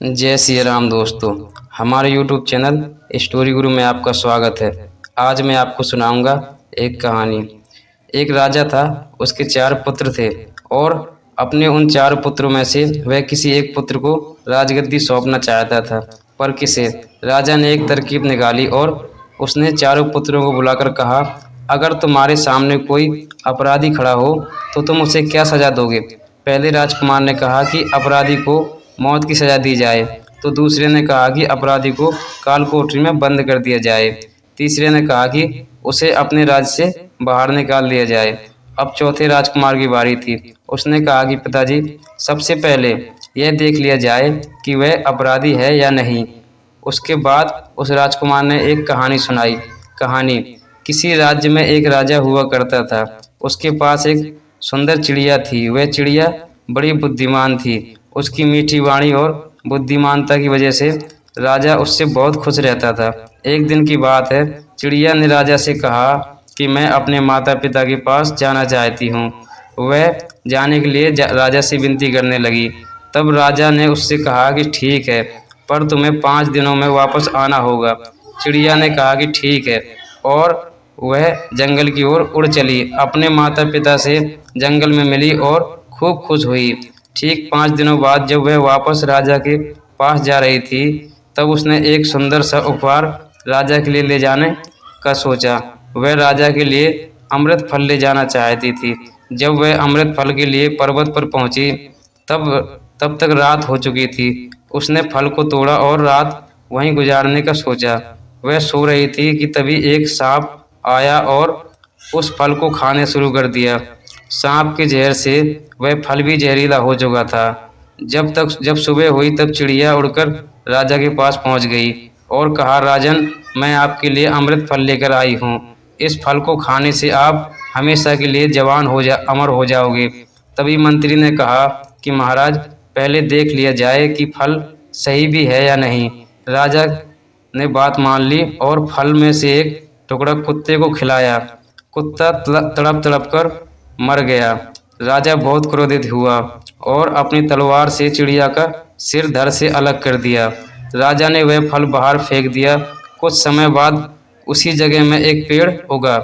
जय श्री राम दोस्तों। हमारे YouTube चैनल स्टोरी गुरु में आपका स्वागत है। आज मैं आपको सुनाऊंगा एक कहानी। एक राजा था, उसके 4 पुत्र थे और अपने उन 4 पुत्रों में से वह किसी एक पुत्र को राजगद्दी सौंपना चाहता था। पर किसे? राजा ने एक तरकीब निकाली और उसने चारों पुत्रों को बुलाकर कहा, अगर तुम्हारे सामने कोई अपराधी खड़ा हो तो तुम उसे क्या सजा दोगे? पहले राजकुमार ने कहा कि अपराधी को मौत की सजा दी जाए, तो दूसरे ने कहा कि अपराधी को काल कोठरी में बंद कर दिया जाए। तीसरे ने कहा कि उसे अपने राज्य से बाहर निकाल दिया जाए। अब चौथे राजकुमार की बारी थी। उसने कहा कि पिताजी, सबसे पहले यह देख लिया जाए कि वह अपराधी है या नहीं। उसके बाद उस राजकुमार ने एक कहानी सुनाई। कहानी: किसी राज्य में एक राजा हुआ करता था। उसके पास एक सुंदर चिड़िया थी। वह चिड़िया बड़ी बुद्धिमान थी। उसकी मीठी वाणी और बुद्धिमानता की वजह से राजा उससे बहुत खुश रहता था। एक दिन की बात है, चिड़िया ने राजा से कहा कि मैं अपने माता पिता के पास जाना चाहती हूँ। वह जाने के लिए राजा से विनती करने लगी। तब राजा ने उससे कहा कि ठीक है, पर तुम्हें 5 दिनों में वापस आना होगा। चिड़िया ने कहा कि ठीक है, और वह जंगल की ओर उड़ चली। अपने माता पिता से जंगल में मिली और खूब खुश हुई। ठीक 5 दिनों बाद जब वह वापस राजा के पास जा रही थी, तब उसने एक सुंदर सा उपहार राजा के लिए ले जाने का सोचा। वह राजा के लिए अमृत फल ले जाना चाहती थी। जब वह अमृत फल के लिए पर्वत पर पहुंची, तब तक रात हो चुकी थी। उसने फल को तोड़ा और रात वहीं गुजारने का सोचा। वह सो रही थी कि तभी एक सांप आया और उस फल को खाने शुरू कर दिया। सांप के जहर से वह फल भी जहरीला हो चुका था। जब सुबह हुई तब चिड़िया उड़कर राजा के पास पहुंच गई और कहा, राजन, मैं आपके लिए अमृत फल लेकर आई हूँ। इस फल को खाने से आप हमेशा के लिए अमर हो जाओगे। तभी मंत्री ने कहा कि महाराज, पहले देख लिया जाए कि फल सही भी है या नहीं। राजा ने बात मान ली और फल में से एक टुकड़ा कुत्ते को खिलाया। कुत्ता तड़प तड़प कर मर गया। राजा बहुत क्रोधित हुआ और अपनी तलवार से चिड़िया का सिर धड़ से अलग कर दिया। राजा ने वह फल बाहर फेंक दिया। कुछ समय बाद उसी जगह में एक पेड़ उगा।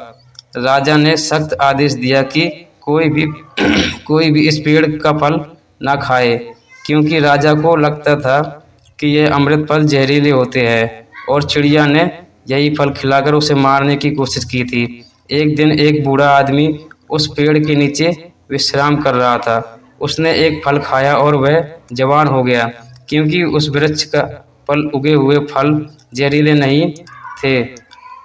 राजा ने सख्त आदेश दिया कि कोई भी कोई भी इस पेड़ का फल ना खाए, क्योंकि राजा को लगता था कि यह अमृत फल जहरीले होते हैं और चिड़िया ने यही फल खिलाकर उसे मारने की कोशिश की थी। एक दिन एक बूढ़ा आदमी उस पेड़ के नीचे विश्राम कर रहा था। उसने एक फल खाया और वह जवान हो गया, क्योंकि उस वृक्ष का फल उगे हुए फल जहरीले नहीं थे।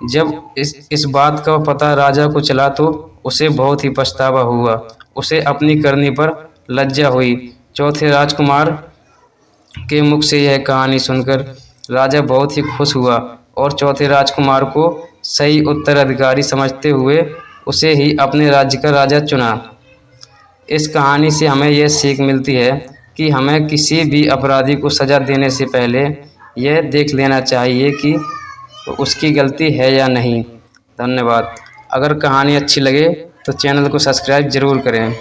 जब इस बात का पता राजा को चला तो उसे बहुत ही पछतावा हुआ। उसे अपनी करनी पर लज्जा हुई। चौथे राजकुमार के मुख से यह कहानी सुनकर राजा बहुत ही खुश हुआ और चौथे राजकुमार को सही उत्तराधिकारी समझते हुए उसे ही अपने राज्य का राजा चुना। इस कहानी से हमें यह सीख मिलती है कि हमें किसी भी अपराधी को सज़ा देने से पहले यह देख लेना चाहिए कि उसकी गलती है या नहीं। धन्यवाद। अगर कहानी अच्छी लगे तो चैनल को सब्सक्राइब ज़रूर करें।